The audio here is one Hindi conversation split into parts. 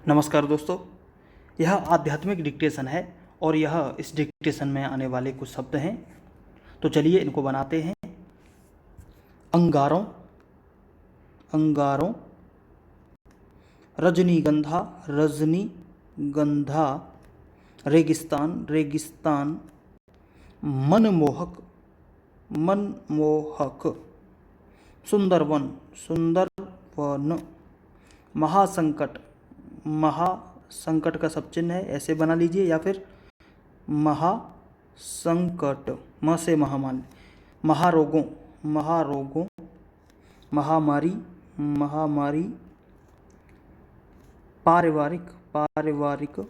नमस्कार दोस्तों, यह आध्यात्मिक डिक्टेशन है और यह इस डिक्टेशन में आने वाले कुछ शब्द हैं। तो चलिए इनको बनाते हैं। अंगारों, अंगारों, रजनीगंधा, रजनीगंधा, रेगिस्तान, रेगिस्तान, मनमोहक, मनमोहक, सुंदरवन, सुंदरवन, महासंकट, महासंकट का सब चिन्ह है, ऐसे बना लीजिए, या फिर महासंकट, म से महामान, महारोगों, महारोगों, महामारी, महामारी, पारिवारिक, पारिवारिक,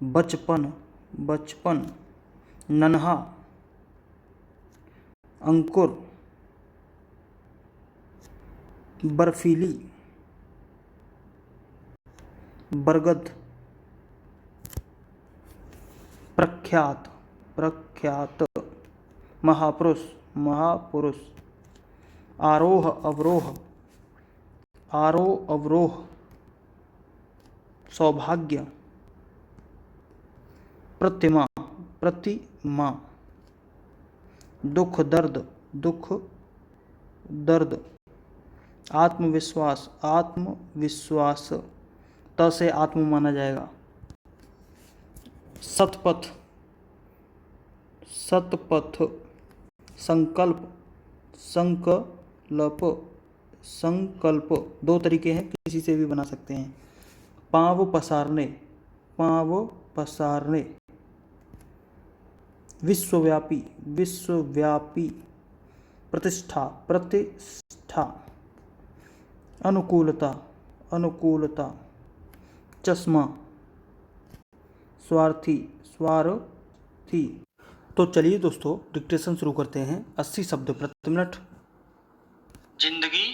बचपन, बचपन, नन्हा, अंकुर, बर्फीली, बरगद, प्रख्यात, प्रख्यात, महापुरुष, महापुरुष, आरोह, अवरोह, आरोह, अवरोह, सौभाग्य, प्रतिमा, प्रतिमा, दुख, दर्द, दुख, दर्द, आत्मविश्वास, आत्मविश्वास, त से आत्म माना जाएगा, सतपथ, सतपथ, संकल्प, संकल्प, संकल्प, दो तरीके हैं, किसी से भी बना सकते हैं। पांव पसारने, पांव पसारने, विश्वव्यापी, विश्वव्यापी, प्रतिष्ठा, प्रतिष्ठा, अनुकूलता, अनुकूलता, चश्मा, स्वार्थी, स्वार्थी। तो चलिए दोस्तों डिक्टेशन शुरू करते हैं। 80 शब्द प्रति मिनट। जिंदगी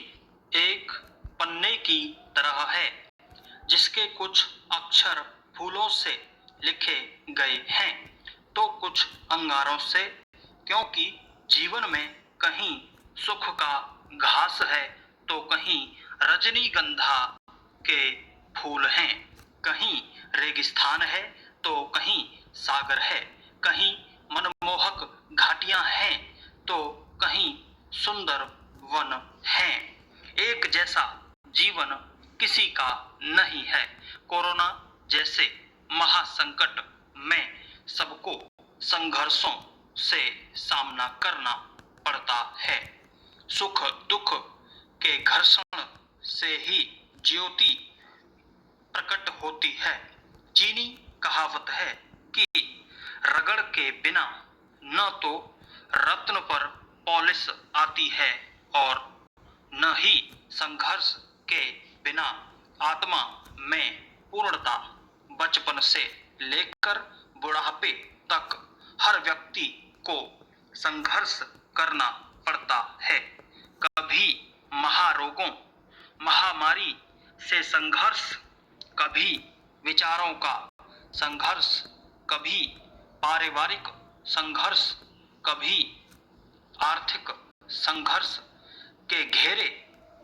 एक पन्ने की तरह है जिसके कुछ अक्षर फूलों से लिखे गए हैं तो कुछ अंगारों से, क्योंकि जीवन में कहीं सुख का घास है तो कहीं रजनीगंधा के फूल हैं, कहीं रेगिस्तान है तो कहीं सागर है, कहीं मनमोहक घाटियां हैं तो कहीं सुंदर वन हैं। एक जैसा जीवन किसी का नहीं है। कोरोना जैसे महासंकट में सबको संघर्षों से सामना करना पड़ता है। सुख दुख के घर्षण से ही ज्योति प्रकट होती है। चीनी कहावत है कि रगड़ के बिना न तो रत्न पर पॉलिश आती है और न ही संघर्ष के बिना आत्मा में पूर्णता। बचपन से लेकर बुढ़ापे तक हर व्यक्ति को संघर्ष करना पड़ता है। कभी महारोगों, महामारी से संघर्ष, कभी विचारों का संघर्ष, कभी पारिवारिक संघर्ष, कभी आर्थिक संघर्ष के घेरे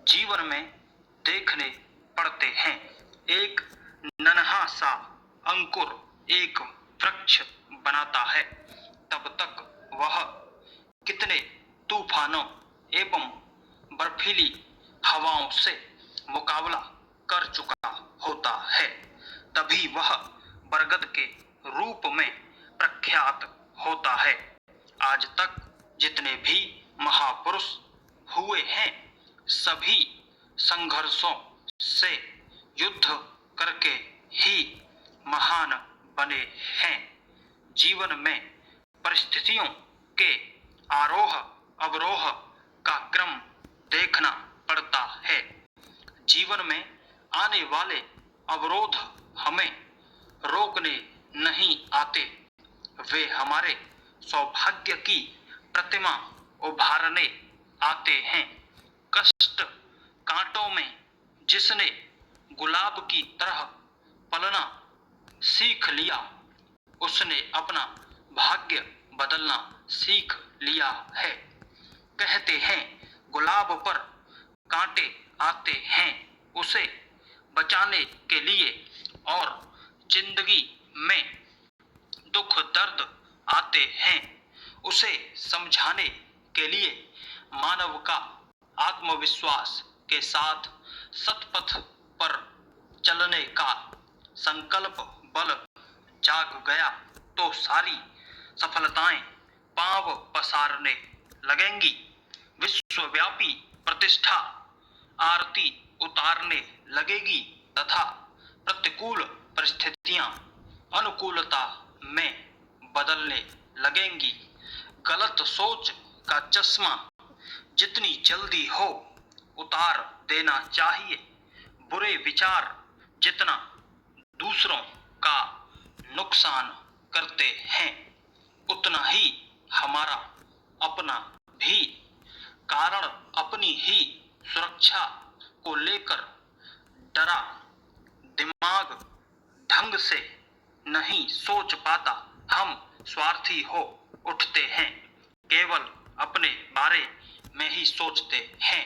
जीवन में देखने पड़ते हैं। एक नन्हा सा अंकुर एक वृक्ष बनाता है, तब तक वह कितने तूफानों एवं बर्फीली हवाओं से मुकाबला कर चुका होता है। तभी वह बरगद के रूप में प्रख्यात होता है। आज तक जितने भी महापुरुष हुए हैं सभी संघर्षों से युद्ध करके ही महान बने हैं। जीवन में परिस्थितियों के आरोह अवरोह का क्रम देखना पड़ता है। जीवन में आने वाले अवरोध हमें रोकने नहीं आते, वे हमारे सौभाग्य की प्रतिमा उभारने आते हैं। कष्ट कांटों में जिसने गुलाब की तरह पलना सीख लिया, उसने अपना भाग्य बदलना सीख लिया है। कहते हैं गुलाब पर कांटे आते हैं, उसे बचाने के लिए और जिंदगी में दुख दर्द आते हैं उसे समझाने के लिए मानव का आत्मविश्वास के साथ सतपथ पर चलने का संकल्प बल जाग गया तो सारी सफलताएं पांव पसारने लगेंगी। विश्वव्यापी प्रतिष्ठा आरती उतारने लगेगी तथा प्रतिकूल परिस्थितियां अनुकूलता में बदलने लगेंगी। गलत सोच का चश्मा जितनी जल्दी हो उतार देना चाहिए। बुरे विचार जितना दूसरों का नुकसान करते हैं उतना ही हमारा अपना भी। कारण अपनी ही सुरक्षा को लेकर डरा दिमाग ढंग से नहीं सोच पाता। हम स्वार्थी हो उठते हैं, केवल अपने बारे में ही सोचते हैं।